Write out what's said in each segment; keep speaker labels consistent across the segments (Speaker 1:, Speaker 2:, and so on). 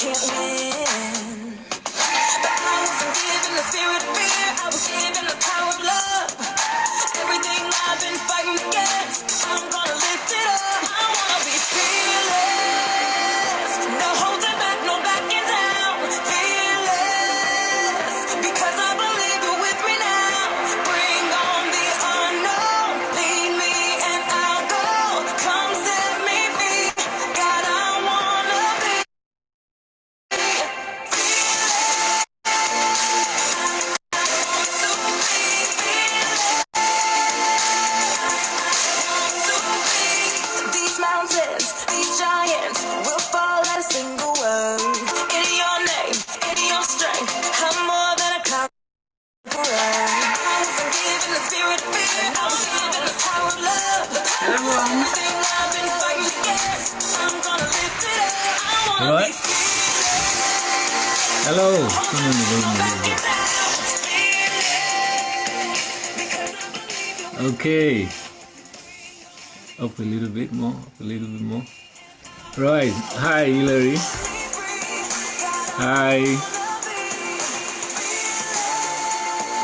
Speaker 1: can't win. But I wasn't given the spirit of fear, I was given the power of love. Everything I've been fighting against, I'm gonna lift it up. I wanna be fearless, no holding back, no backing down. Fearless, because I believe you're with me now. Bring on the unknown, lead me and I'll go. Come set me free, God, I wanna be these mountains, these giants will fall at a single word. In your name, in your strength, I'm more than a conqueror. I wasn't given the spirit of fear, I was given the power of love. Everything I've been fighting against, I'm gonna lift it up. I wanna
Speaker 2: All
Speaker 1: be
Speaker 2: right. Hello. Okay. Up a little bit more. Up a little bit more. Right. Hi, Hillary. Hi.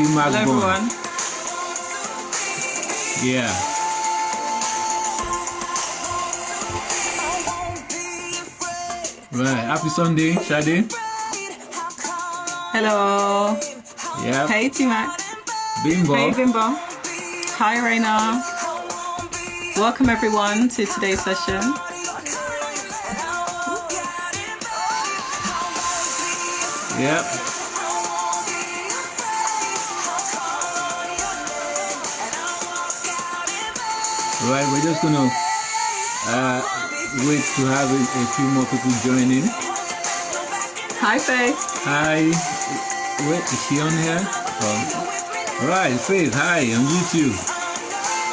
Speaker 3: Hello everyone.
Speaker 2: Yeah. Right. Happy Sunday, Shade.
Speaker 3: Hello.
Speaker 2: Yeah.
Speaker 3: Hey T-Mac.
Speaker 2: Bimbo.
Speaker 3: Hey Bimbo. Hi Raina. Welcome everyone to today's session.
Speaker 2: Yep. Right, we're just gonna wait to have a few more people join in.
Speaker 3: Hi Faith.
Speaker 2: Hi, wait, is she on here? Oh. Right, Faith, hi, on YouTube.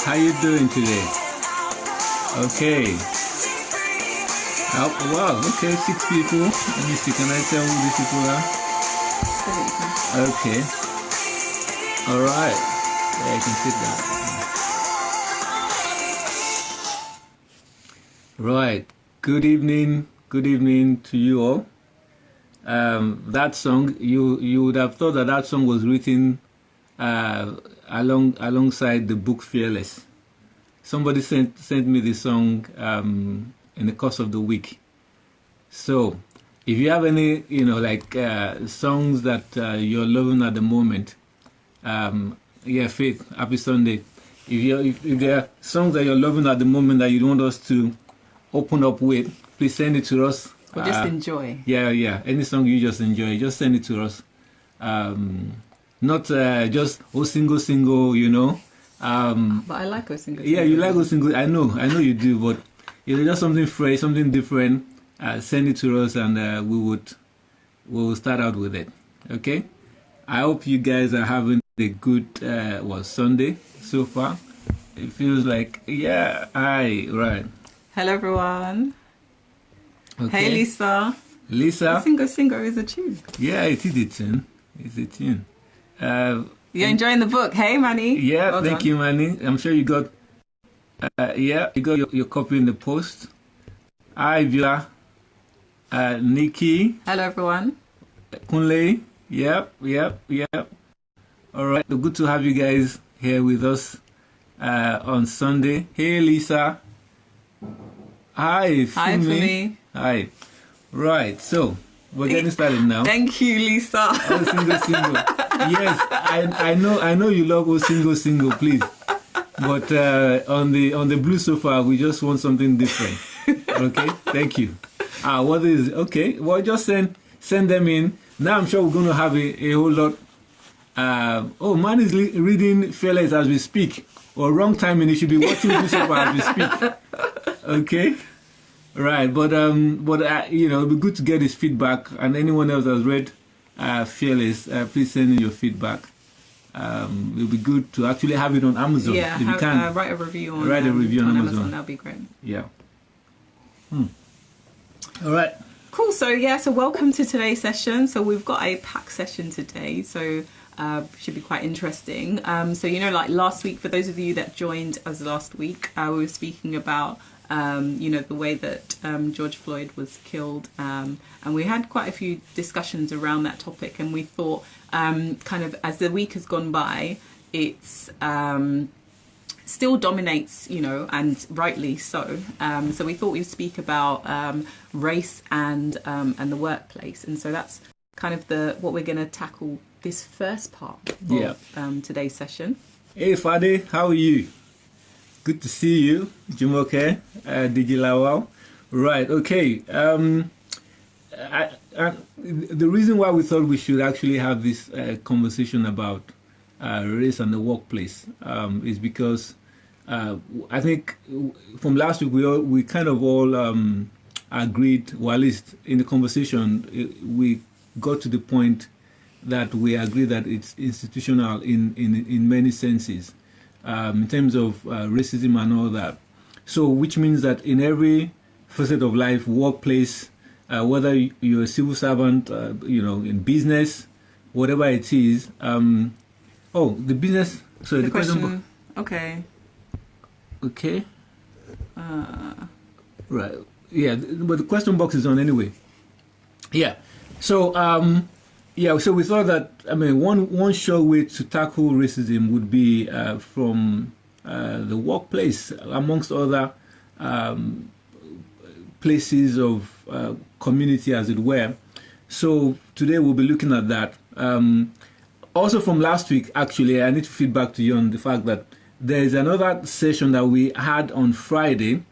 Speaker 2: How you doing today? Okay. Oh, wow, okay, 6 people. Let me see, can I tell who these people are? Okay. All right. Yeah, you can sit down. Right. Good evening to you all. That song, you would have thought that song was written alongside the book Fearless. Somebody sent me the song in the course of the week. So, if you have any, songs that you're loving at the moment, yeah, Faith, happy Sunday. If there are songs that you're loving at the moment that you want us to open up with, please send it to us.
Speaker 3: Or just enjoy.
Speaker 2: Yeah. Any song you just enjoy, just send it to us. Not just single, you know.
Speaker 3: But I like a single.
Speaker 2: Yeah, you like a single. I know you do. But if it's just something fresh, something different, send it to us, and we will start out with it. Okay. I hope you guys are having a good Sunday so far. It feels like right.
Speaker 3: Hello everyone.
Speaker 2: Okay.
Speaker 3: Hey Lisa.
Speaker 2: Lisa.
Speaker 3: Singer is a tune.
Speaker 2: Yeah, it is a tune. It's a tune.
Speaker 3: You're enjoying the book. Hey Manny.
Speaker 2: Yeah,
Speaker 3: well
Speaker 2: thank you, Manny. I'm sure you got you got your copy in the post. Hi Vila. Nikki.
Speaker 3: Hello everyone.
Speaker 2: Kunle. Yep. All right. Good to have you guys here with us on Sunday. Hey Lisa. Hi
Speaker 3: Fumi.
Speaker 2: Hi. Right. So we're getting started now.
Speaker 3: Thank you, Lisa.
Speaker 2: Single. Yes, I know you love single, please. But on the blue sofa, we just want something different. Okay, thank you. What is okay? Well, just send them in. Now I'm sure we're going to have a whole lot. Man is reading Fearless as we speak. Or wrong timing. You should be watching blue sofa as we speak. Okay. Right, but it'll be good to get his feedback, and anyone else that's read Fearless, please send in your feedback. It'll be good to actually have it on Amazon.
Speaker 3: Yeah,
Speaker 2: if you can
Speaker 3: write a review on
Speaker 2: Amazon.
Speaker 3: That'll be great.
Speaker 2: Yeah. All right.
Speaker 3: Cool. So welcome to today's session. So we've got a packed session today. So should be quite interesting. So like last week, for those of you that joined us last week, we were speaking about the way that George Floyd was killed. And we had quite a few discussions around that topic. And we thought, kind of as the week has gone by, it's still dominates, and rightly so. So we thought we'd speak about race and the workplace. And so that's kind of what we're going to tackle this first part of today's session.
Speaker 2: Hey Fade, how are you? Good to see you, Jumoke, Digilawal. Right, okay. The reason why we thought we should actually have this conversation about race and the workplace is because I think from last week we kind of all agreed, or at least in the conversation, we got to the point that we agree that it's institutional in many senses. In terms of racism and all that. So, which means that in every facet of life, workplace, whether you're a civil servant, in business, whatever it is. The business. Sorry, the question.
Speaker 3: Okay.
Speaker 2: Okay. Right. Yeah, but the question box is on anyway. Yeah. So, so we thought that, one sure way to tackle racism would be from the workplace, amongst other places of community, as it were. So today we'll be looking at that. Also from last week, actually, I need to feed back to you on the fact that there is another session that we had on Friday.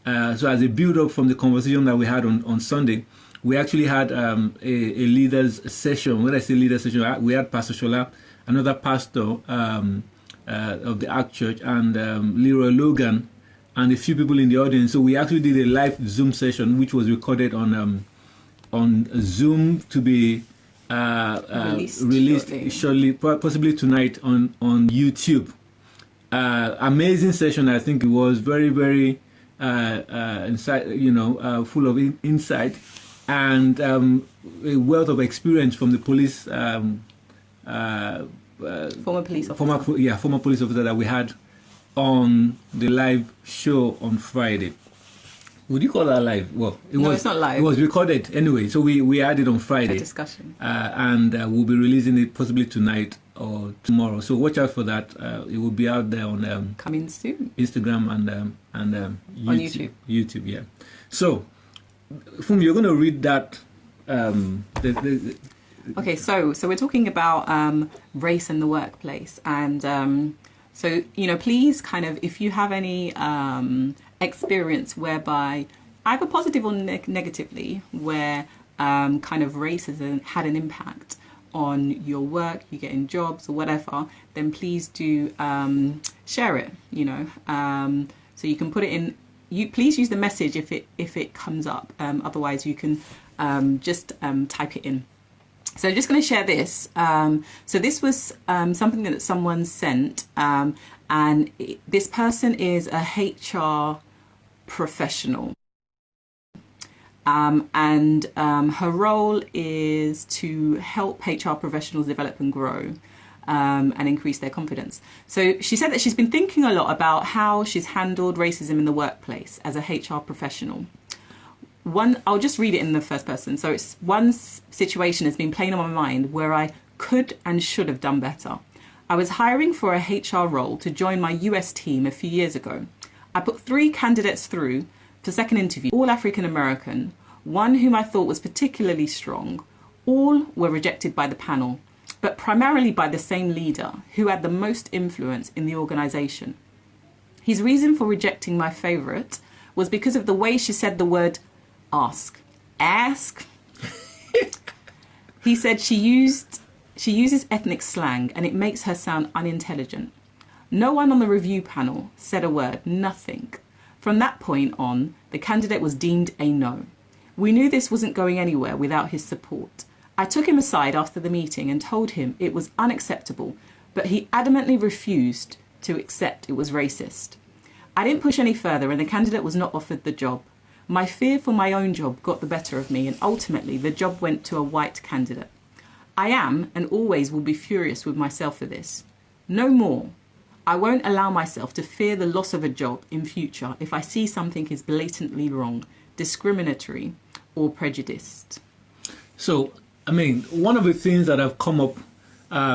Speaker 2: So as a build-up from the conversation that we had on Sunday, we actually had a leaders session. When I say leaders session, we had Pastor Shola, another pastor of the Ark Church, and Leroy Logan, and a few people in the audience. So we actually did a live Zoom session, which was recorded on Zoom to be released shortly, possibly tonight on YouTube. Amazing session. I think it was very, very full of insight. And a wealth of experience from the police,
Speaker 3: former police officer.
Speaker 2: Former police officer that we had on the live show on Friday. Would you call that live? Well,
Speaker 3: it's not live.
Speaker 2: It was recorded anyway, so we had it on Friday.
Speaker 3: A discussion.
Speaker 2: And we'll be releasing it possibly tonight or tomorrow. So watch out for that. It will be out there on
Speaker 3: coming soon.
Speaker 2: Instagram and YouTube.
Speaker 3: On YouTube.
Speaker 2: YouTube, yeah. So. Fumi, you're going to read that.
Speaker 3: Okay, so we're talking about race in the workplace, and so please, kind of, if you have any experience whereby either positive or negatively, where kind of race has had an impact on your work, you getting jobs or whatever, then please do share it. So you can put it in. Please use the message if it comes up. Otherwise, you can just type it in. So I'm just going to share this. So this was something that someone sent, and this person is a HR professional, and her role is to help HR professionals develop and grow. And increase their confidence. So she said that she's been thinking a lot about how she's handled racism in the workplace as a HR professional. I'll just read it in the first person. So it's one situation has been playing on my mind where I could and should have done better. I was hiring for a HR role to join my US team a few years ago. I put 3 candidates through for second interview, all African American, one whom I thought was particularly strong. All were rejected by the panel, but primarily by the same leader who had the most influence in the organisation. His reason for rejecting my favourite was because of the way she said the word ask. Ask? He said she uses ethnic slang and it makes her sound unintelligent. No one on the review panel said a word, nothing. From that point on, the candidate was deemed a no. We knew this wasn't going anywhere without his support. I took him aside after the meeting and told him it was unacceptable, but he adamantly refused to accept it was racist. I didn't push any further and the candidate was not offered the job. My fear for my own job got the better of me and ultimately the job went to a white candidate. I am and always will be furious with myself for this. No more. I won't allow myself to fear the loss of a job in future if I see something is blatantly wrong, discriminatory, or prejudiced.
Speaker 2: So, I mean, one of the things that have come up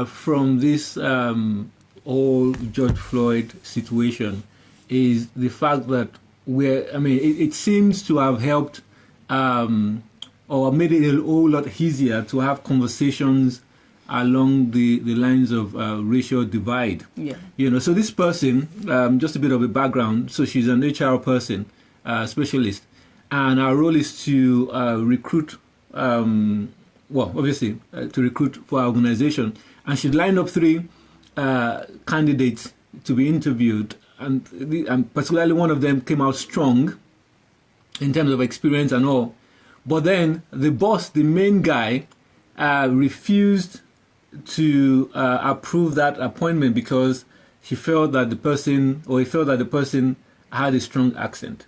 Speaker 2: from this whole George Floyd situation is the fact that it seems to have helped or made it a whole lot easier to have conversations along the lines of racial divide.
Speaker 3: Yeah.
Speaker 2: So this person, just a bit of a background, so she's an HR person, specialist, and our role is to recruit, obviously, to recruit for our organization. And she lined up 3 candidates to be interviewed, and particularly one of them came out strong in terms of experience and all. But then the boss, the main guy, refused to approve that appointment because he felt that the person had a strong accent.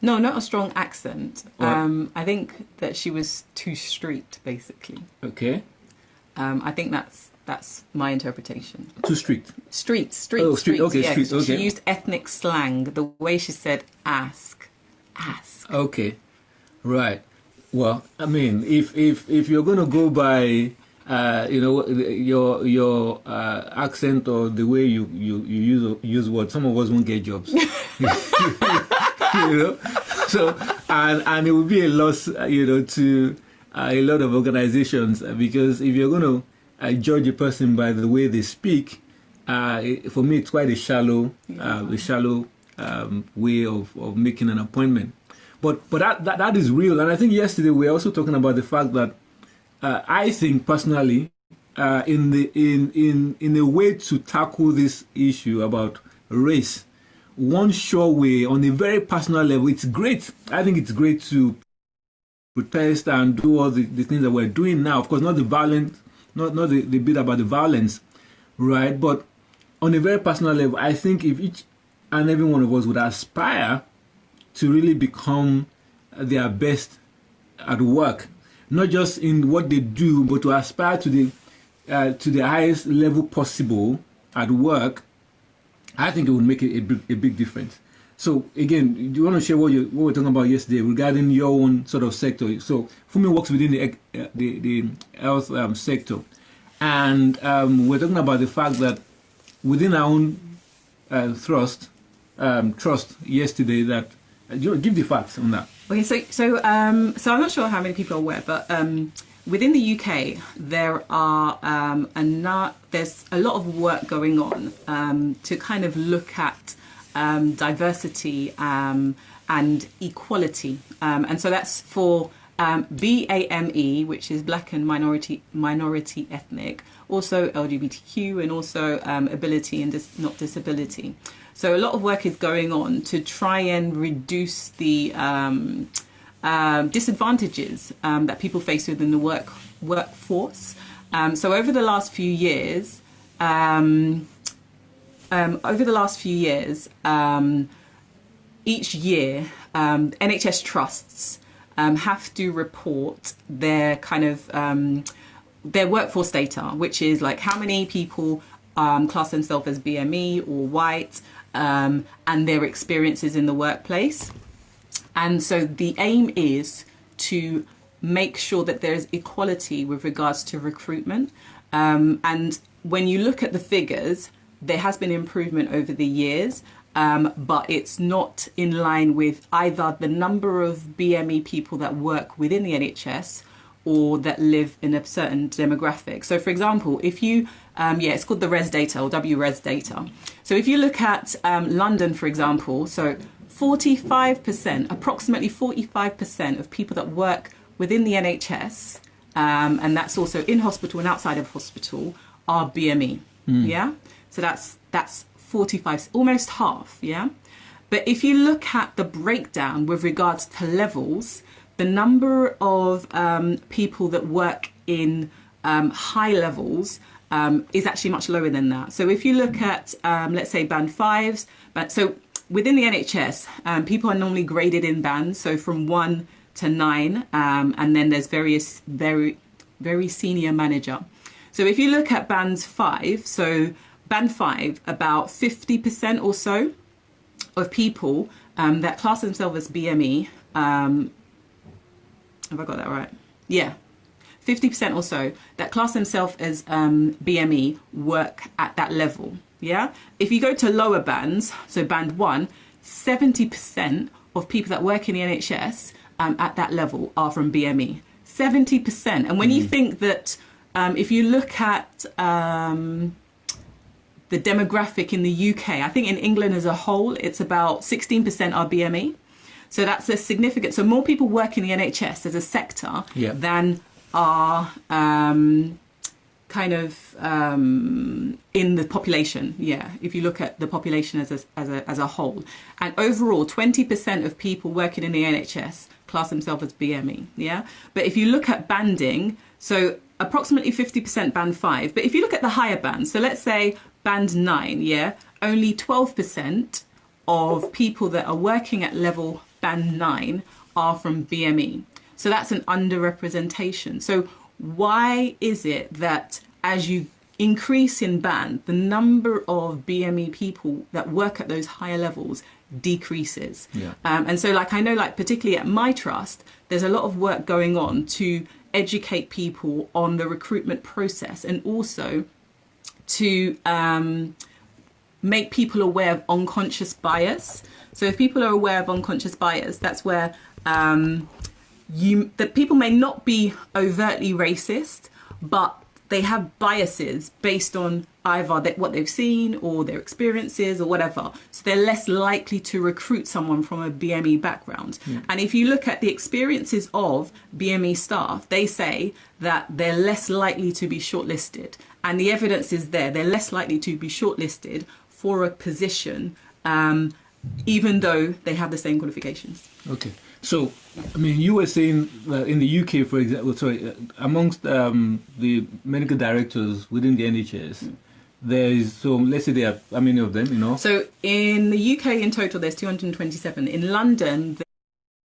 Speaker 3: No, not a strong accent.
Speaker 2: What?
Speaker 3: I think that she was too street, basically.
Speaker 2: Okay.
Speaker 3: I think that's my interpretation.
Speaker 2: Too strict.
Speaker 3: Street.
Speaker 2: Oh, street. Okay,
Speaker 3: yeah.
Speaker 2: street. Okay.
Speaker 3: She used ethnic slang. The way she said "ask."
Speaker 2: Okay. Right. Well, I mean, if you're going to go by your accent or the way you use words, some of us won't get jobs. So and it would be a loss, to a lot of organizations, because if you're going to judge a person by the way they speak, for me it's quite a shallow way of making an appointment. But that is real, and I think yesterday we were also talking about the fact that I think personally, in a way to tackle this issue about race, one sure way, on a very personal level, it's great. I think it's great to protest and do all the things that we're doing now. Of course, not the violence, not the bit about the violence, right? But on a very personal level, I think if each and every one of us would aspire to really become their best at work, not just in what they do, but to aspire to the highest level possible at work, I think it would make a big difference. So again, do you want to share what we were talking about yesterday regarding your own sort of sector? So Funmi works within the health sector, and we're talking about the fact that within our own trust yesterday, that give the facts on that.
Speaker 3: Okay, so I'm not sure how many people are aware, but within the UK there are there's a lot of work going on to kind of look at diversity and equality, and so that's for BAME, which is Black and minority ethnic, also LGBTQ, and also ability and not disability. So a lot of work is going on to try and reduce the disadvantages that people face within the workforce. So over the last few years, each year, NHS trusts have to report their kind of their workforce data, which is like how many people class themselves as BME or white, and their experiences in the workplace. And so the aim is to make sure that there's equality with regards to recruitment. And when you look at the figures, there has been improvement over the years, but it's not in line with either the number of BME people that work within the NHS or that live in a certain demographic. So for example, if you, it's called the RES data or WRES data. So if you look at London, for example, so 45%, approximately 45% of people that work within the NHS, and that's also in hospital and outside of hospital, are BME, yeah? So that's 45, almost half, yeah? But if you look at the breakdown with regards to levels, the number of people that work in high levels is actually much lower than that. So if you look at, let's say, band 5s, so within the NHS, people are normally graded in bands, so from 1 to 9, and then there's various very senior manager. So if you look at bands 5, so band 5, about 50% or so of people that class themselves as BME, have I got that right? Yeah. 50% or so that class themselves as BME work at that level. Yeah. If you go to lower bands, so band 1, 70% of people that work in the NHS at that level are from BME. 70%. And when you think that, if you look at the demographic in the UK, I think in England as a whole, it's about 16% are BME. So that's a significant, so more people work in the NHS as a sector than are in the population. Yeah, if you look at the population as a whole. And overall, 20% of people working in the NHS class themselves as BME. Yeah, but if you look at banding, so approximately 50% band 5. But if you look at the higher bands, so let's say band 9, yeah, only 12% of people that are working at level band 9 are from BME. So that's an underrepresentation. So why is it that as you increase in band, the number of BME people that work at those higher levels decreases? And so I know particularly at my trust, there's a lot of work going on to educate people on the recruitment process and also to make people aware of unconscious bias. So if people are aware of unconscious bias, that's where that people may not be overtly racist, but they have biases based on either what they've seen or their experiences or whatever. So they're less likely to recruit someone from a BME background. And if you look at the experiences of BME staff, they say that they're less likely to be shortlisted. And the evidence is there. They're less likely to be shortlisted for a position, even though they have the same qualifications.
Speaker 2: Okay. So, I mean, you were saying that in the UK, for example, amongst the medical directors within the NHS, there is, so let's say there are, how many of them, you know?
Speaker 3: So in the UK in total, there's 227. In London,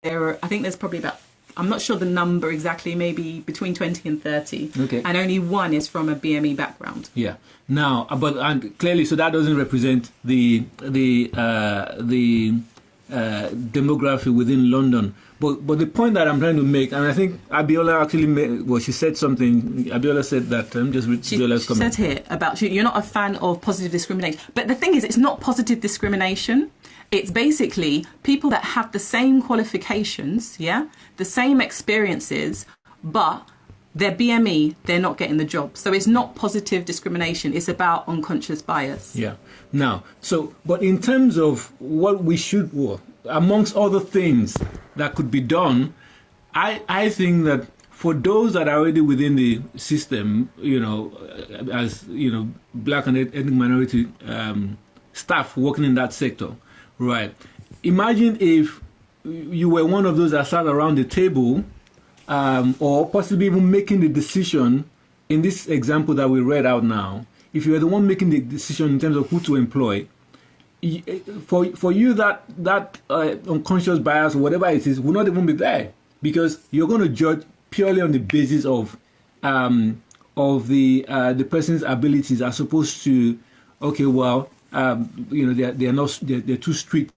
Speaker 3: there are, I think there's probably about, I'm not sure the number exactly, maybe between 20 and 30.
Speaker 2: Okay.
Speaker 3: And only one is from a BME background.
Speaker 2: Yeah. Now, and clearly, so that doesn't represent the demography within London. But the point that I'm trying to make, and I think Abiola actually made, well, she said something. Abiola said that, just read Abiola's comment.
Speaker 3: She said here about you're not a fan of positive discrimination. But the thing is, it's not positive discrimination. It's basically people that have the same qualifications, yeah, the same experiences, but they're BME, they're not getting the job. So it's not positive discrimination. It's about unconscious bias.
Speaker 2: Yeah. Now, so, but in terms of what we should, well, amongst other things that could be done, I think that for those that are already within the system, as, black and ethnic minority staff working in that sector, right? Imagine if you were one of those that sat around the table, or possibly even making the decision in this example that we read out now. If you were the one making the decision in terms of who to employ, for you that unconscious bias or whatever it is will not even be there, because you're going to judge purely on the basis of the person's abilities, as opposed to, okay, well, they're too strict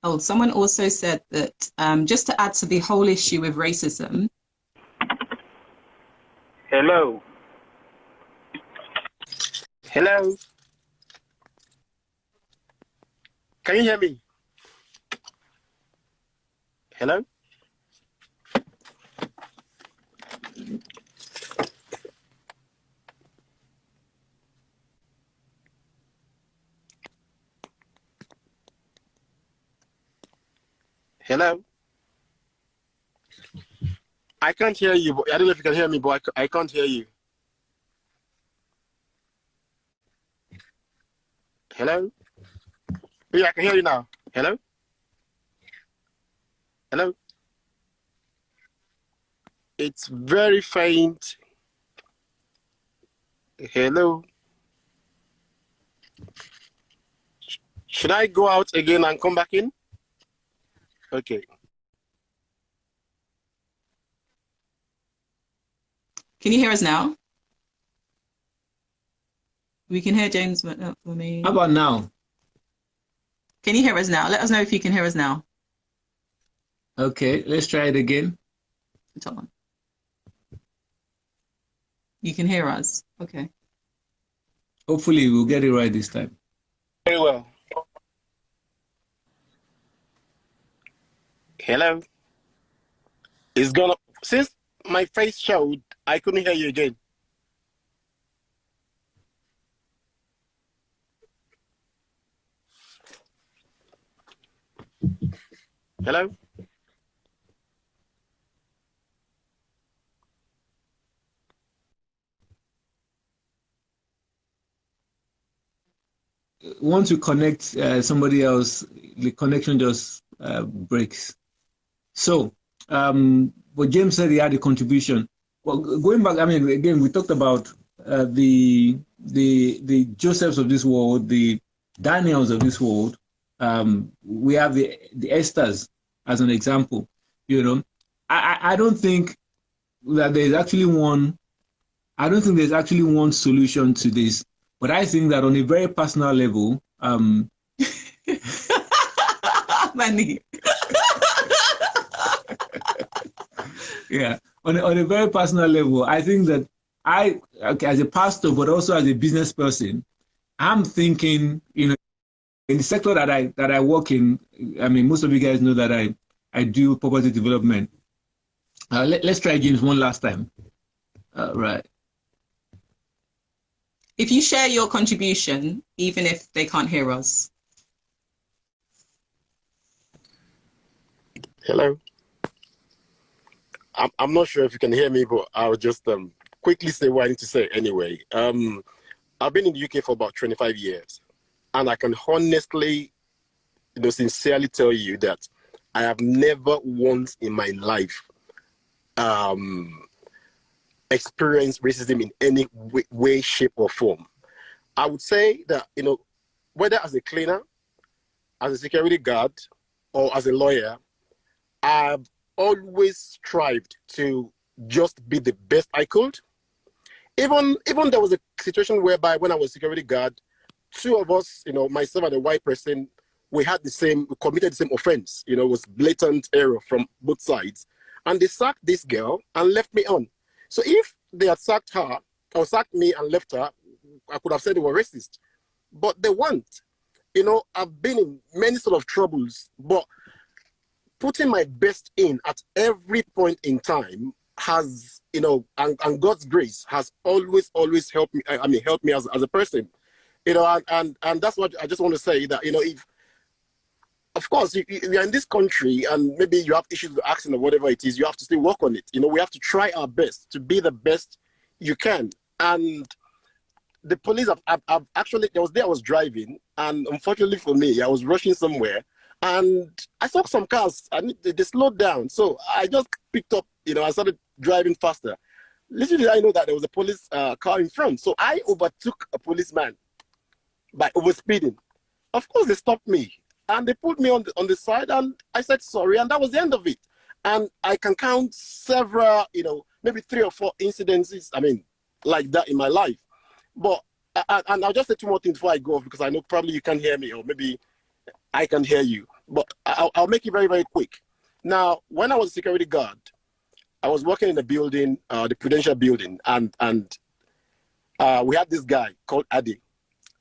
Speaker 3: Oh, someone also said that just to add to the whole issue with racism.
Speaker 4: Hello. Hello. Can you hear me? Hello? Hello? I can't hear you. I don't know if you can hear me, but I can't hear you. Hello? Yeah, I can hear you now. Hello? Hello? It's very faint. Hello? Should I go out again and come back in? Okay.
Speaker 3: Can you hear us now? We can hear James, but not for me.
Speaker 2: How about now?
Speaker 3: Can you hear us now? Let us know if you can hear us now.
Speaker 2: Okay, let's try it again.
Speaker 3: Top one. You can hear us. Okay.
Speaker 2: Hopefully we'll get it right this time.
Speaker 4: Very well. Hello? It's gonna, since my face showed, I couldn't hear you again. Hello?
Speaker 2: Once you connect somebody else, the connection just breaks. So, but James said he had a contribution. Well, going back, I mean, again, we talked about the Josephs of this world, the Daniels of this world. We have the Esthers as an example. You know, I don't think that there's actually one. I don't think there's actually one solution to this. But I think that on a very personal level,
Speaker 3: Manny.
Speaker 2: yeah, on a very personal level, I think that okay, as a pastor, but also as a business person, I'm thinking, you know, in the sector that I work in. I mean, most of you guys know that I do property development. Let's try James one last time. Right.
Speaker 3: If you share your contribution, even if they can't hear us.
Speaker 4: Hello? I'm not sure if you can hear me, but I'll just quickly say what I need to say anyway. I've been in the UK for about 25 years, and I can honestly, sincerely tell you that I have never once in my life experienced racism in any way, shape, or form. I would say that, whether as a cleaner, as a security guard, or as a lawyer, I've always strived to just be the best I could. Even there was a situation whereby when I was security guard, two of us, myself and a white person, we committed the same offense. It was blatant error from both sides. And they sacked this girl and left me on. So if they had sacked her or sacked me and left her, I could have said they were racist. But they weren't. I've been in many sort of troubles, but putting my best in at every point in time has, and God's grace has always helped me. Helped me as a person, and that's what I just want to say, that, if, of course, you're in this country and maybe you have issues with accent or whatever it is, you have to still work on it. We have to try our best to be the best you can. And the police have actually, there was day I was driving, and unfortunately for me, I was rushing somewhere, and I saw some cars, and they slowed down. So I just picked up, I started driving faster. Little did I know that there was a police car in front. So I overtook a policeman by overspeeding. Of course, they stopped me. And they put me on the side, and I said sorry, and that was the end of it. And I can count several, maybe 3 or 4 incidences, like that in my life. But, and I'll just say 2 more things before I go off, because I know probably you can't hear me, or maybe I can hear you, but I'll make it very, very quick. Now, when I was a security guard, I was working in the building, the Prudential building, and we had this guy called Ade.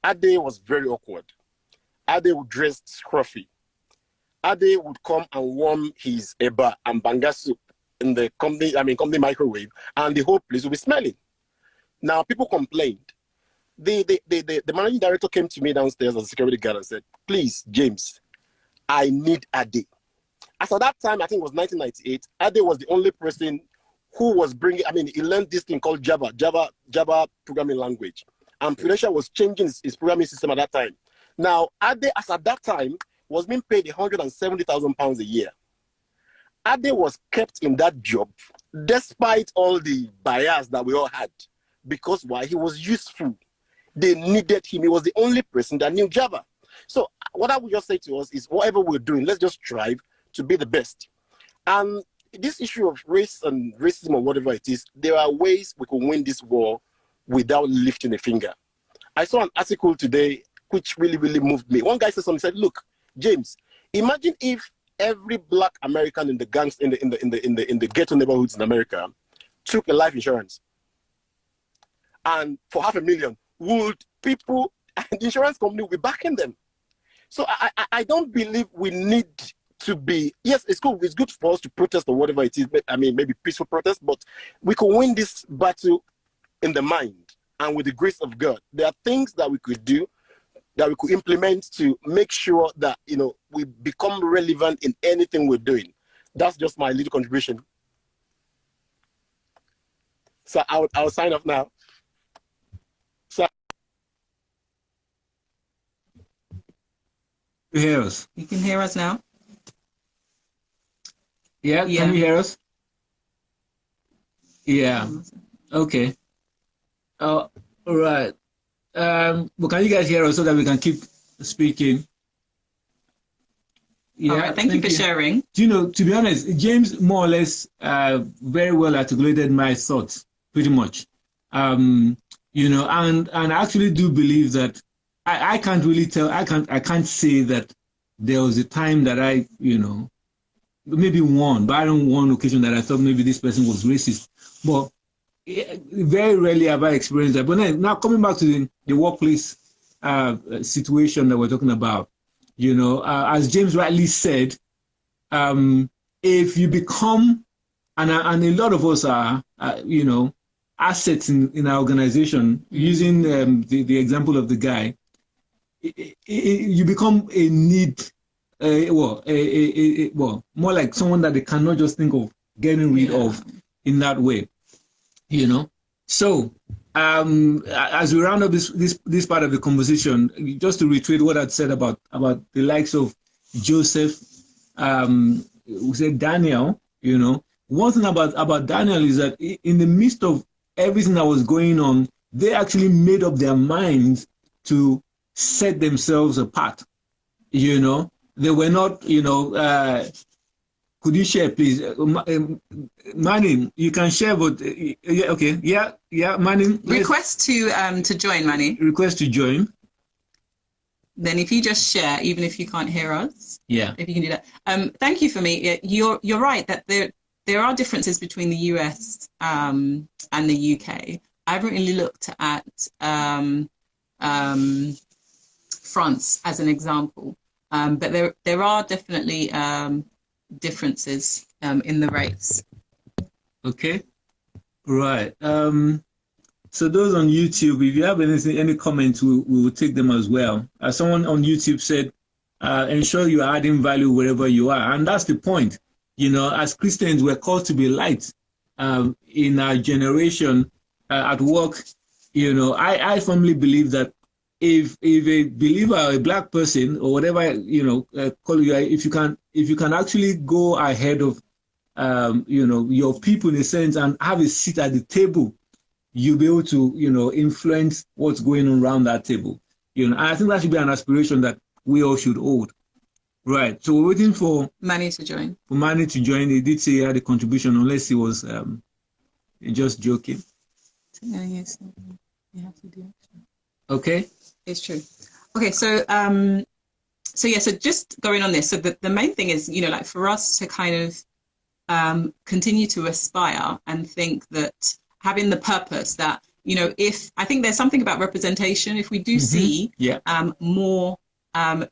Speaker 4: Ade was very awkward. Ade would dress scruffy. Ade would come and warm his eba and banga soup in the company microwave, and the whole place would be smelling. Now, people complained. The managing director came to me downstairs as a security guard and said, please, James, I need Ade. As at that time, I think it was 1998, Ade was the only person who was bringing, he learned this thing called Java programming language. And Prudential was changing his programming system at that time. Now, Ade, as at that time, was being paid £170,000 a year. Ade was kept in that job despite all the bias that we all had. Because why? He was useful. They needed him. He was the only person that knew Java. So what I would just say to us is whatever we're doing, let's just strive to be the best. And this issue of race and racism or whatever it is, there are ways we can win this war without lifting a finger. I saw an article today which really, really moved me. One guy said something, said, look, James, imagine if every black American in the gangs in the ghetto neighborhoods in America took a life insurance. And for $500,000, would people and the insurance company will be backing them? So I don't believe we need to be, yes, it's good for us to protest or whatever it is, maybe peaceful protest, but we can win this battle in the mind and with the grace of God. There are things that we could do, that we could implement to make sure that, we become relevant in anything we're doing. That's just my little contribution. So I'll sign off now.
Speaker 2: You hear us?
Speaker 3: You can hear us now?
Speaker 2: Yeah, can you hear us? Yeah. Okay. All right. Well, can you guys hear us so that we can keep speaking? Yeah.
Speaker 3: All right. Thank you for sharing.
Speaker 2: To be honest, James more or less very well articulated my thoughts, pretty much. And I actually do believe that I can't really tell. I can't say that there was a time that I, maybe one occasion that I thought maybe this person was racist. But very rarely have I experienced that. But now coming back to the workplace situation that we're talking about, as James rightly said, if you become, and a lot of us are, assets in our organization, using the example of the guy, you become a need, more like someone that they cannot just think of getting rid of in that way, So, as we round up this part of the conversation, just to reiterate what I'd said about the likes of Joseph, we said Daniel, one thing about Daniel is that in the midst of everything that was going on, they actually made up their minds to set themselves apart. They were not, could you share, please? Manny, you can share, but okay. Yeah, Manny.
Speaker 3: Request to join, Manny.
Speaker 2: Request to join.
Speaker 3: Then if you just share, even if you can't hear us.
Speaker 2: Yeah.
Speaker 3: If you can do that. Thank you for me. You're right that there are differences between the US and the UK. I haven't really looked at France as an example, but there are definitely differences in the rates.
Speaker 2: Okay, right. So those on YouTube, if you have any comments, we will take them as well. Someone on YouTube said, ensure you are adding value wherever you are, and that's the point. As Christians, we're called to be light in our generation at work. I firmly believe that if a believer or a black person or whatever call you, if you can actually go ahead of your people in a sense and have a seat at the table, you'll be able to influence what's going on around that table. And I think that should be an aspiration that we all should hold. Right. So we're waiting for
Speaker 3: Manny to join.
Speaker 2: For Manny to join. He did say he had a contribution, unless he was just joking.
Speaker 3: Yes, you have to do it.
Speaker 2: Okay.
Speaker 3: It's true. Okay, so So yeah, so just going on this. So the main thing is, you know, like for us to kind of continue to aspire and think that having the purpose that, you know, if I think there's something about representation, if we do see more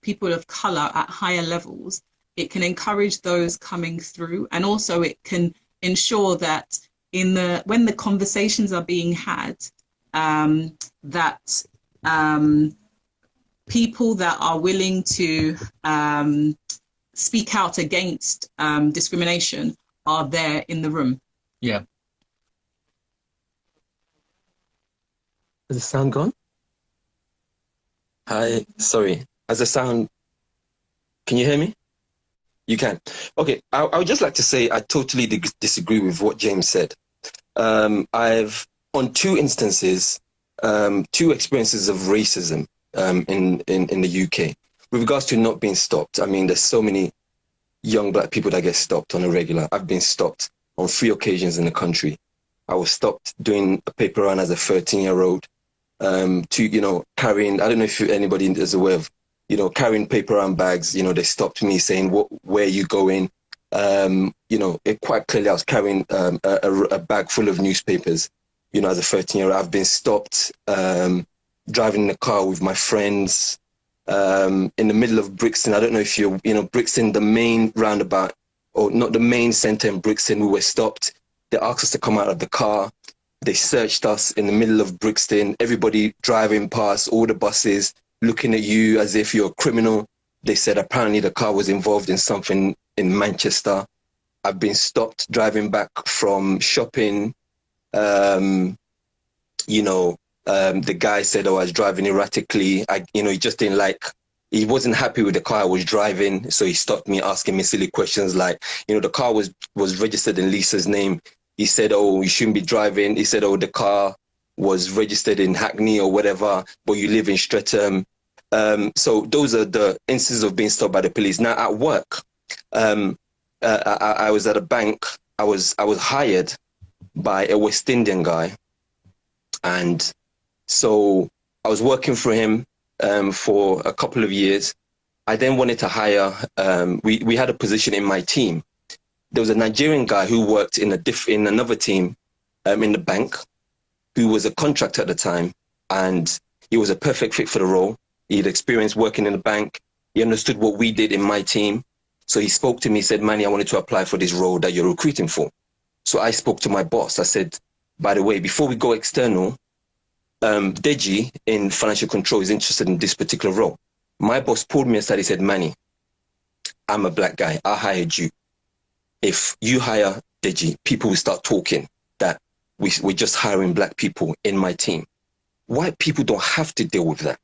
Speaker 3: people of color at higher levels, it can encourage those coming through, and also it can ensure that when the conversations are being had, that people that are willing to speak out against discrimination are there in the room.
Speaker 2: Yeah.
Speaker 5: Has the sound gone? Hi, sorry. Has the sound... Can you hear me? You can. Okay, I would just like to say I totally disagree with what James said. I've, on two instances, two experiences of racism in the UK. With regards to not being stopped, I mean, there's so many young black people that get stopped on a regular. I've been stopped on 3 occasions in the country. I was stopped doing a paper run as a 13-year-old to, you know, carrying, I don't know if anybody is aware of, you know, carrying paper run bags. You know, they stopped me saying, where are you going? You know, quite clearly I was carrying a bag full of newspapers, you know, as a 13-year-old. I've been stopped driving in a car with my friends in the middle of Brixton. I don't know if you know, Brixton, the main roundabout, or not the main centre in Brixton, we were stopped. They asked us to come out of the car. They searched us in the middle of Brixton, everybody driving past, all the buses, looking at you as if you're a criminal. They said apparently the car was involved in something in Manchester. I've been stopped driving back from shopping. You know, the guy said, oh, I was driving erratically. You know, he just didn't like, he wasn't happy with the car I was driving. So he stopped me, asking me silly questions like, you know, the car was registered in Lisa's name. He said, oh, you shouldn't be driving. He said, oh, the car was registered in Hackney or whatever, but you live in Streatham. So those are the instances of being stopped by the police. Now at work, I was at a bank. I was hired by a West Indian guy. And so I was working for him for a couple of years. I then wanted to hire, we had a position in my team. There was a Nigerian guy who worked in another team in the bank, who was a contractor at the time, and he was a perfect fit for the role. He had experience working in the bank. He understood what we did in my team. So he spoke to me, said, Manny, I wanted to apply for this role that you're recruiting for. So I spoke to my boss. I said, by the way, before we go external, Deji in financial control is interested in this particular role. My boss pulled me aside. He said, Manny, I'm a black guy. I hired you. If you hire Deji, people will start talking that we're just hiring black people in my team. White people don't have to deal with that.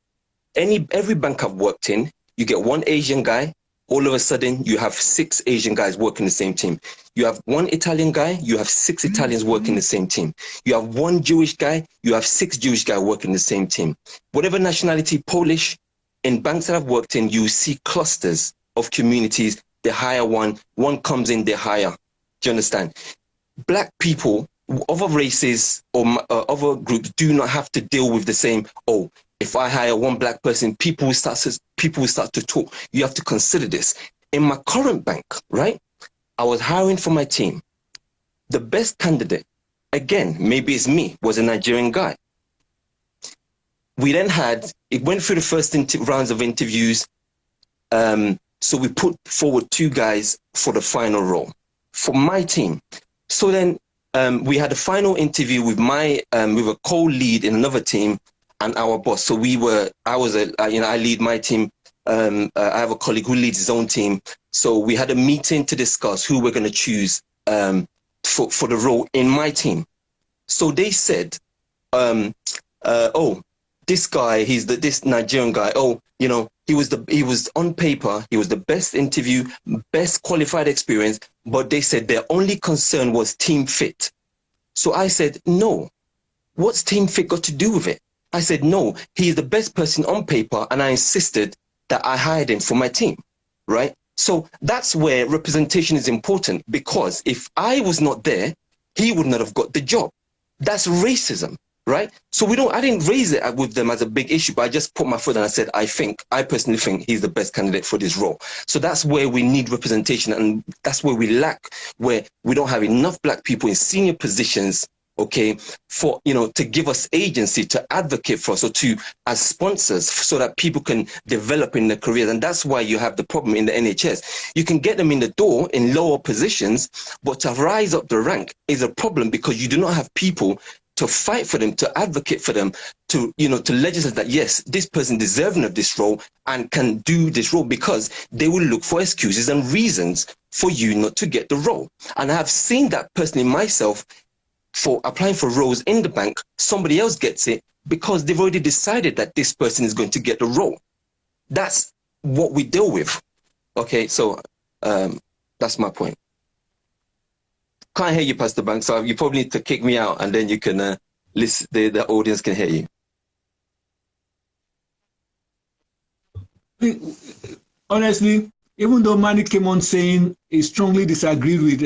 Speaker 5: Every bank I've worked in, you get one Asian guy, all of a sudden you have 6 Asian guys working the same team. You have one Italian guy, you have 6 Italians working the same team. You have one Jewish guy, you have 6 Jewish guys working the same team. Whatever nationality, Polish, in banks that I've worked in, you see clusters of communities. They hire one comes in, they hire. Do you understand? Black people, other races or other groups do not have to deal with the same, oh, if I hire one black person, people will start to talk. You have to consider this. In my current bank, right, I was hiring for my team. The best candidate, again, maybe it's me, was a Nigerian guy. We then it went through the first rounds of interviews. So we put forward 2 guys for the final role for my team. So then we had a final interview with with a co-lead in another team and our boss. So I lead my team. I have a colleague who leads his own team. So we had a meeting to discuss who we're going to choose for the role in my team. So they said, oh, this guy, this Nigerian guy, oh, you know, he was on paper, he was the best interview, best qualified experience, but they said their only concern was team fit. So I said, no, what's team fit got to do with it? I said, no, he is the best person on paper, and I insisted that I hired him for my team, right? So that's where representation is important, because if I was not there, he would not have got the job. That's racism, right? So I didn't raise it with them as a big issue, but I just put my foot and I said, I personally think he's the best candidate for this role. So that's where we need representation, and that's where we lack, where we don't have enough black people in senior positions, okay, for, to give us agency to advocate for us, or to, as sponsors, so that people can develop in their careers. And that's why you have the problem in the NHS. You can get them in the door in lower positions, but to rise up the rank is a problem, because you do not have people to fight for them, to advocate for them, to, to legislate that, yes, this person deserving of this role and can do this role, because they will look for excuses and reasons for you not to get the role. And I have seen that personally myself, for applying for roles in the bank. Somebody else gets it because they've already decided that this person is going to get the role. That's what we deal with. Okay, so that's my point. Can't hear you, Pastor Banks, so you probably need to kick me out, and then you can listen. The audience can hear you.
Speaker 2: Honestly, even though Manny came on saying he strongly disagreed with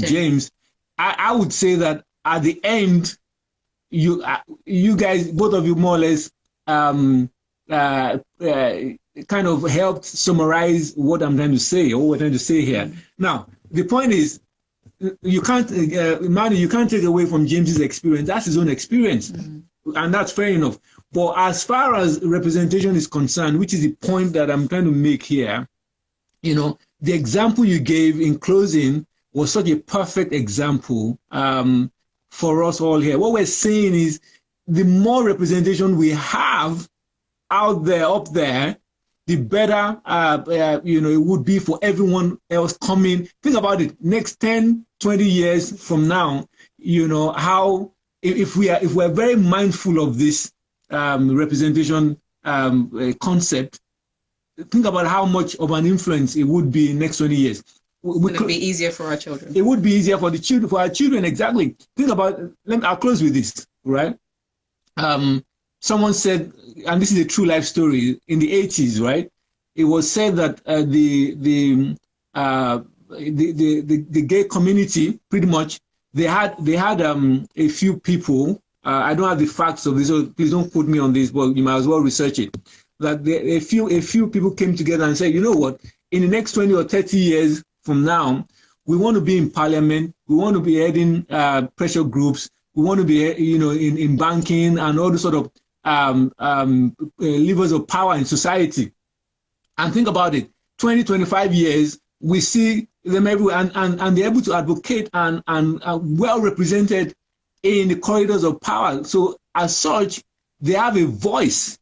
Speaker 2: James, I would say that at the end, you guys, both of you, more or less, kind of helped summarize what I'm trying to say, or what we're trying to say here. Now, the point is, you can't, Manny, you can't take away from James's experience. That's his own experience, and that's fair enough. But as far as representation is concerned, which is the point that I'm trying to make here, the example you gave in closing was such a perfect example for us all here. What we're saying is, the more representation we have out there, up there, the better it would be for everyone else coming. Think about it. Next 10, 20 years from now, how if we're very mindful of this representation concept, think about how much of an influence it would be in the next 20 years.
Speaker 3: It would be easier for our children.
Speaker 2: It would be easier for the children, for our children, exactly. Think about, I'll close with this, right? Someone said, and this is a true life story, in the 80s, right? It was said that the gay community, pretty much, they had a few people. I don't have the facts of this, so please don't quote me on this, but you might as well research it. That a few people came together and said, you know what? In the next 20 or 30 years from now, we want to be in parliament. We want to be heading pressure groups. We want to be, in banking and all the sort of levers of power in society. And think about it, 20, 25 years, we see them everywhere, and they're able to advocate and well represented in the corridors of power. So as such, they have a voice,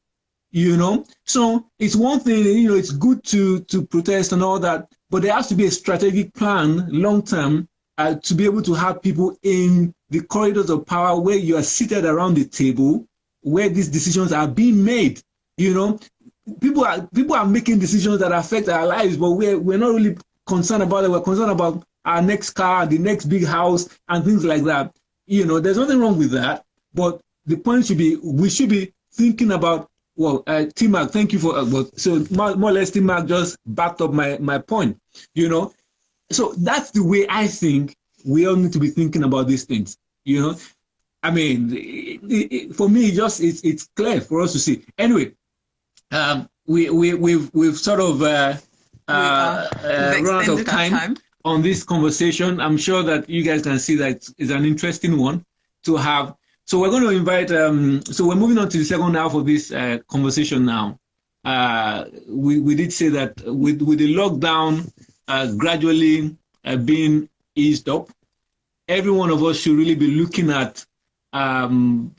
Speaker 2: So it's one thing, it's good to protest and all that, but there has to be a strategic plan, long-term, to be able to have people in the corridors of power where you are seated around the table, where these decisions are being made. People are making decisions that affect our lives, but we're not really concerned about it. We're concerned about our next car, the next big house, and things like that. There's nothing wrong with that, but the point should be, we should be thinking about, T-Mac, thank you for, so more or less T-Mac just backed up my point, So that's the way I think we all need to be thinking about these things, I mean, for me, it's clear for us to see. Anyway, we've sort of run out of time on this conversation. I'm sure that you guys can see that it's an interesting one to have. So we're going to invite. So we're moving on to the second half of this conversation now. We did say that with the lockdown gradually being eased up, every one of us should really be looking at the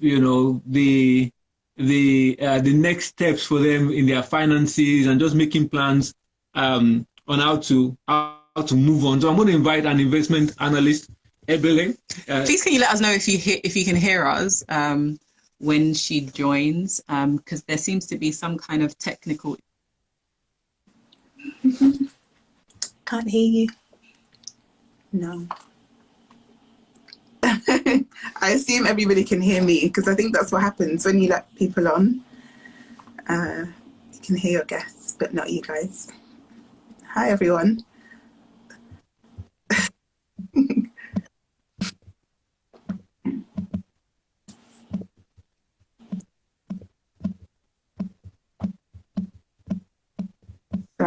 Speaker 2: next steps for them in their finances, and just making plans on how to move on. So I'm going to invite an investment analyst, Ebele.
Speaker 3: Please, can you let us know if you can hear us when she joins, because there seems to be some kind of technical.
Speaker 6: Can't hear you. No. I assume everybody can hear me, because I think that's what happens when you let people on. You can hear your guests, but not you guys. Hi, everyone.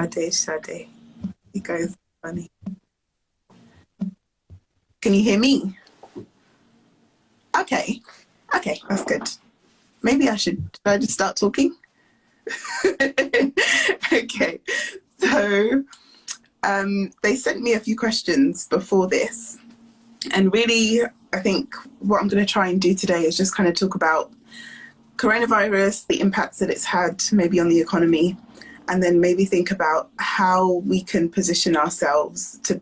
Speaker 6: Sade. You guys are funny. Can you hear me? Okay, that's good. Maybe should I just start talking? Okay, so they sent me a few questions before this, and really I think what I'm going to try and do today is just kind of talk about coronavirus, the impacts that it's had maybe on the economy, and then maybe think about how we can position ourselves to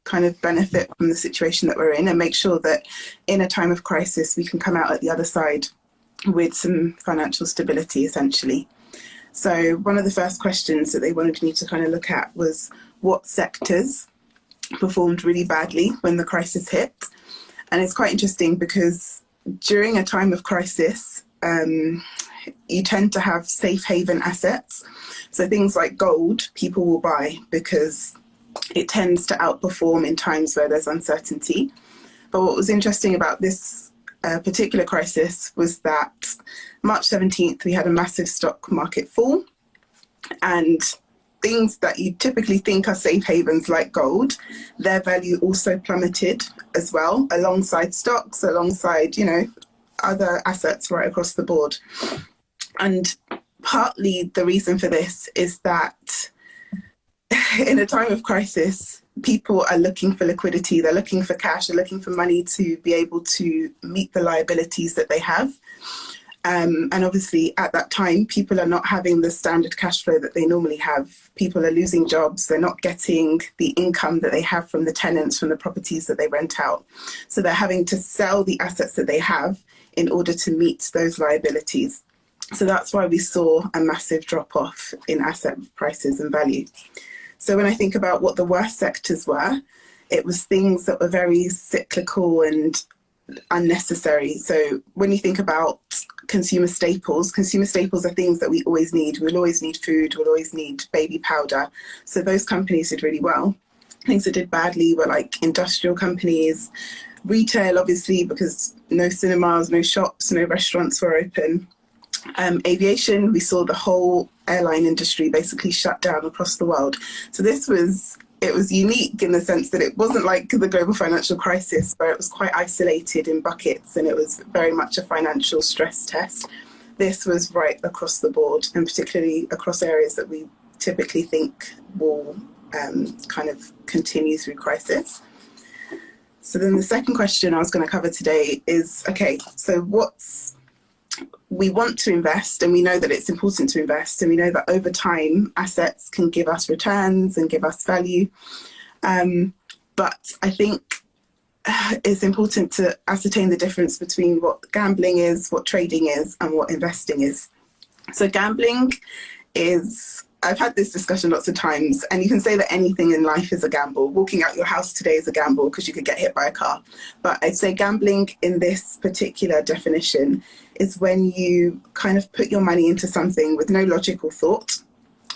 Speaker 6: kind of benefit from the situation that we're in and make sure that in a time of crisis we can come out at the other side with some financial stability, essentially. So one of the first questions that they wanted me to kind of look at was what sectors performed really badly when the crisis hit. And it's quite interesting because during a time of crisis, you tend to have safe haven assets. So things like gold, people will buy because it tends to outperform in times where there's uncertainty. But what was interesting about this particular crisis was that March 17th, we had a massive stock market fall, and things that you typically think are safe havens like gold, their value also plummeted as well, alongside stocks, alongside, other assets right across the board. And partly the reason for this is that in a time of crisis, people are looking for liquidity, they're looking for cash, they're looking for money to be able to meet the liabilities that they have. And obviously at that time, people are not having the standard cash flow that they normally have. People are losing jobs, they're not getting the income that they have from the tenants, from the properties that they rent out. So they're having to sell the assets that they have in order to meet those liabilities. So that's why we saw a massive drop off in asset prices and value. So when I think about what the worst sectors were, it was things that were very cyclical and unnecessary. So when you think about consumer staples are things that we always need. We'll always need food, we'll always need baby powder. So those companies did really well. Things that did badly were like industrial companies, retail, obviously, because no cinemas, no shops, no restaurants were open. Aviation, we saw the whole airline industry basically shut down across the world. So it was unique in the sense that it wasn't like the global financial crisis where it was quite isolated in buckets and it was very much a financial stress test. This was right across the board, and particularly across areas that we typically think will kind of continue through crisis. So then the second question I was going to cover today is, okay, so we want to invest, and we know that it's important to invest, and we know that over time assets can give us returns and give us value. But I think it's important to ascertain the difference between what gambling is, what trading is, and what investing is. So gambling is, I've had this discussion lots of times, and you can say that anything in life is a gamble. Walking out your house today is a gamble because you could get hit by a car. But I'd say gambling in this particular definition is when you kind of put your money into something with no logical thought,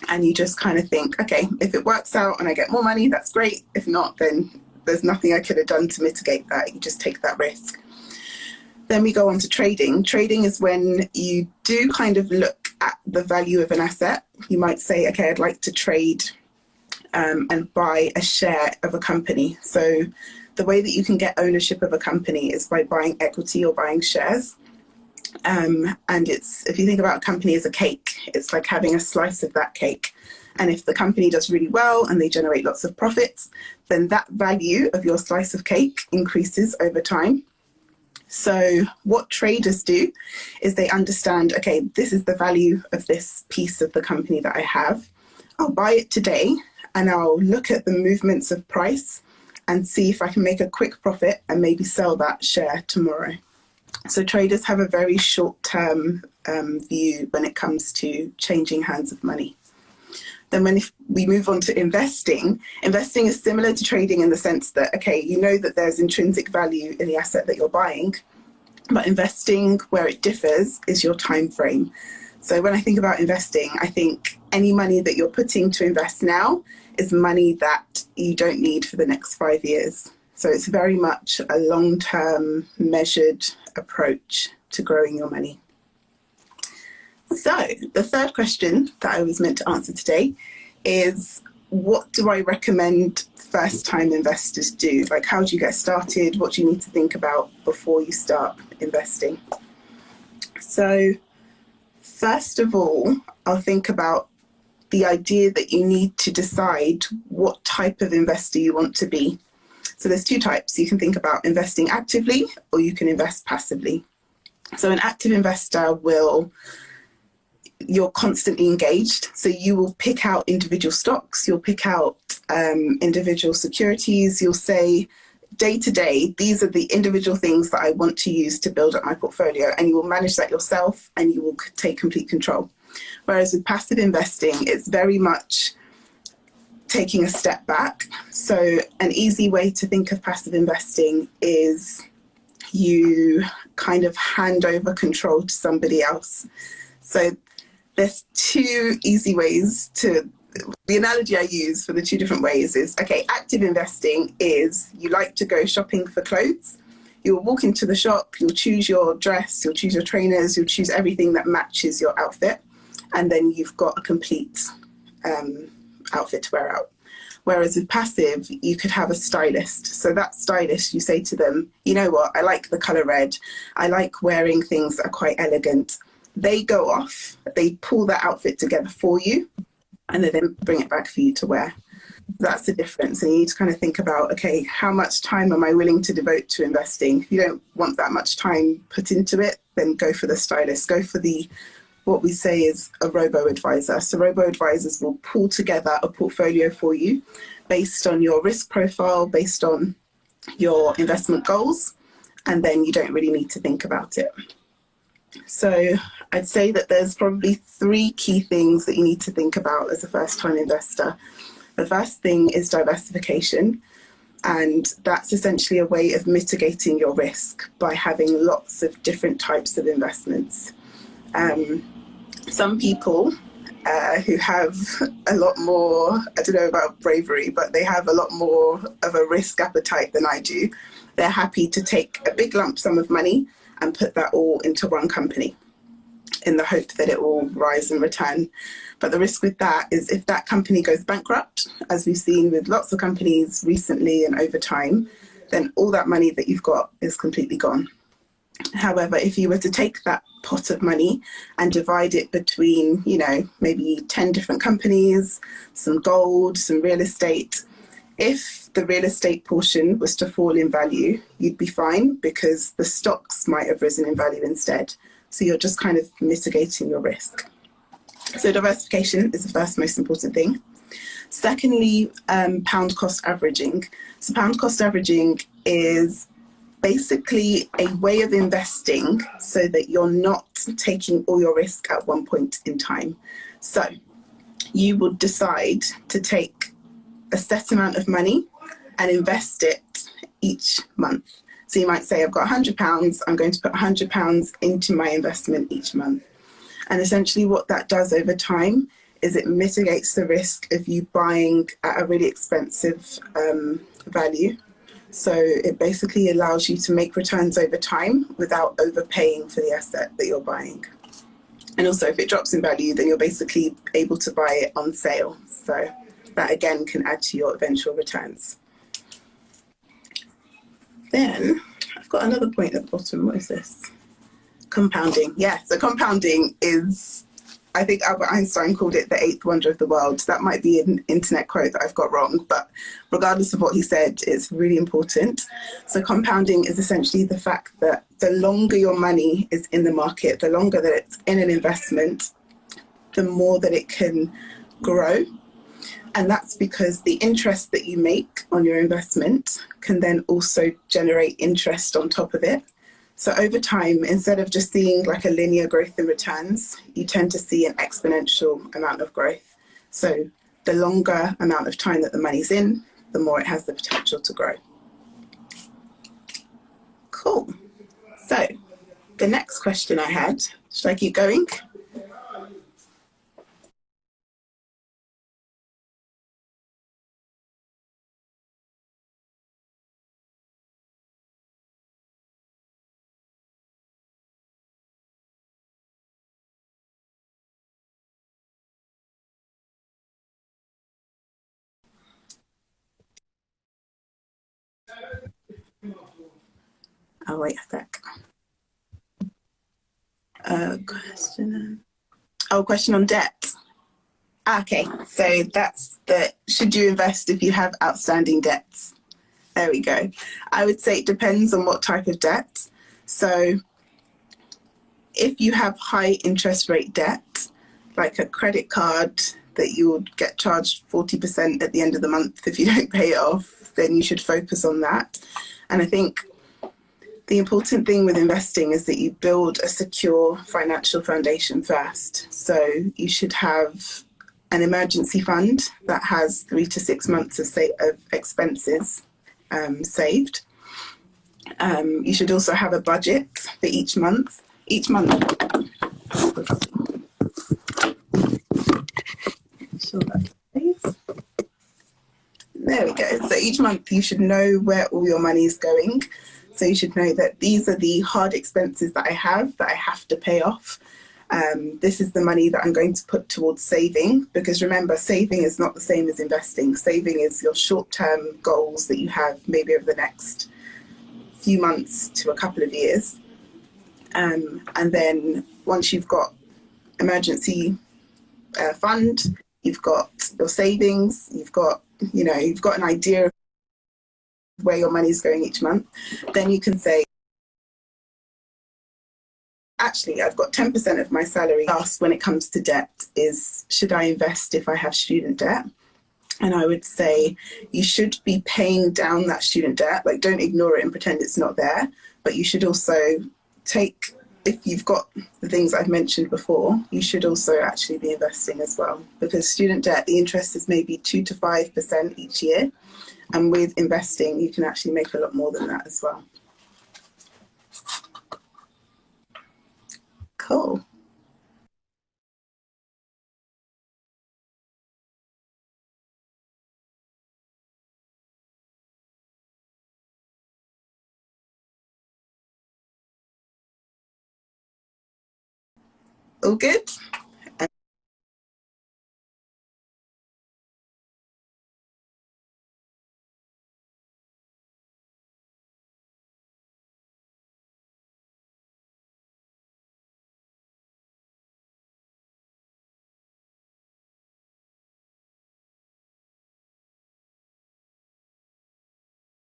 Speaker 6: and you just kind of think, okay, if it works out and I get more money, that's great. If not, then there's nothing I could have done to mitigate that. You just take that risk. Then we go on to trading. Trading is when you do kind of look at the value of an asset. You might say, okay, I'd like to trade and buy a share of a company. So the way that you can get ownership of a company is by buying equity or buying shares. And if you think about a company as a cake, it's like having a slice of that cake. And if the company does really well and they generate lots of profits, then that value of your slice of cake increases over time. So what traders do is they understand, okay, this is the value of this piece of the company that I have. I'll buy it today and I'll look at the movements of price and see if I can make a quick profit and maybe sell that share tomorrow. So traders have a very short-term view when it comes to changing hands of money. Then when we move on to investing is similar to trading in the sense that, okay, you know that there's intrinsic value in the asset that you're buying, but investing, where it differs, is your time frame. So when I think about investing, I think any money that you're putting to invest now is money that you don't need for the next 5 years. So it's very much a long-term, measured approach to growing your money. So the third question that I was meant to answer today is, what do I recommend first-time investors do? Like, how do you get started? What do you need to think about before you start investing? So first of all, I'll think about the idea that you need to decide what type of investor you want to be. So there's two types. You can think about investing actively, or you can invest passively. So an active investor you're constantly engaged. So you will pick out individual stocks, you'll pick out individual securities, you'll say day to day, these are the individual things that I want to use to build up my portfolio, and you will manage that yourself and you will take complete control. Whereas with passive investing, it's very much taking a step back. So an easy way to think of passive investing is you kind of hand over control to somebody else. So there's two easy ways the analogy I use for the two different ways is, okay, active investing is you like to go shopping for clothes. You'll walk into the shop, you'll choose your dress, you'll choose your trainers, you'll choose everything that matches your outfit, and then you've got a complete outfit to wear out. Whereas with passive, you could have a stylist. So that stylist, you say to them, you know what, I like the color red. I like wearing things that are quite elegant. They go off, they pull that outfit together for you, and they then bring it back for you to wear. That's the difference. And you need to kind of think about, okay, how much time am I willing to devote to investing? If you don't want that much time put into it, then go for the stylist. Go for what we say is a robo-advisor. So robo-advisors will pull together a portfolio for you based on your risk profile, based on your investment goals, and then you don't really need to think about it. So I'd say that there's probably three key things that you need to think about as a first-time investor. The first thing is diversification, and that's essentially a way of mitigating your risk by having lots of different types of investments. Some people who have a lot more, I don't know about bravery, but they have a lot more of a risk appetite than I do. They're happy to take a big lump sum of money and put that all into one company in the hope that it will rise and return. But the risk with that is if that company goes bankrupt, as we've seen with lots of companies recently and over time, then all that money that you've got is completely gone. However, if you were to take that pot of money and divide it between, maybe 10 different companies, some gold, some real estate, if the real estate portion was to fall in value, you'd be fine because the stocks might have risen in value instead. So you're just kind of mitigating your risk. So diversification is the first most important thing. Secondly, pound cost averaging. So pound cost averaging is basically a way of investing so that you're not taking all your risk at one point in time. So you would decide to take a set amount of money and invest it each month. So you might say, I've got £100, I'm going to put £100 into my investment each month. And essentially what that does over time is it mitigates the risk of you buying at a really expensive value. So it basically allows you to make returns over time without overpaying for the asset that you're buying. And also if it drops in value, then you're basically able to buy it on sale. So that again can add to your eventual returns. Then I've got another point at the bottom. What is this? Compounding. Yeah, so compounding is, I think Albert Einstein called it the eighth wonder of the world. That might be an internet quote that I've got wrong, but regardless of what he said, it's really important. So compounding is essentially the fact that the longer your money is in the market, the longer that it's in an investment, the more that it can grow. And that's because the interest that you make on your investment can then also generate interest on top of it. So over time, instead of just seeing like a linear growth in returns, you tend to see an exponential amount of growth. So the longer amount of time that the money's in, the more it has the potential to grow. Cool. So the next question I had, should I keep going? Oh, wait a sec. Question. Oh, question on debt. Okay, so that's the, should you invest if you have outstanding debts? There we go. I would say it depends on what type of debt. So if you have high interest rate debt, like a credit card that you would get charged 40% at the end of the month if you don't pay it off, then you should focus on that. And I think the important thing with investing is that you build a secure financial foundation first. So you should have an emergency fund that has 3 to 6 months of expenses saved. You should also have a budget for each month. There we go. So each month you should know where all your money is going. So you should know that these are the hard expenses that I have to pay off. This is the money that I'm going to put towards saving, because remember, saving is not the same as investing. Saving is your short-term goals that you have maybe over the next few months to a couple of years. And then once you've got emergency fund, you've got your savings, you've got an idea of where your money is going each month, then you can say, actually, I've got 10% of my salary. Asked when it comes to debt is, should I invest if I have student debt? And I would say you should be paying down that student debt. Like, don't ignore it and pretend it's not there. But you should also take, if you've got the things I've mentioned before, you should also actually be investing as well. Because student debt, the interest is maybe 2 to 5% each year. And with investing, you can actually make a lot more than that as well. Cool. All good?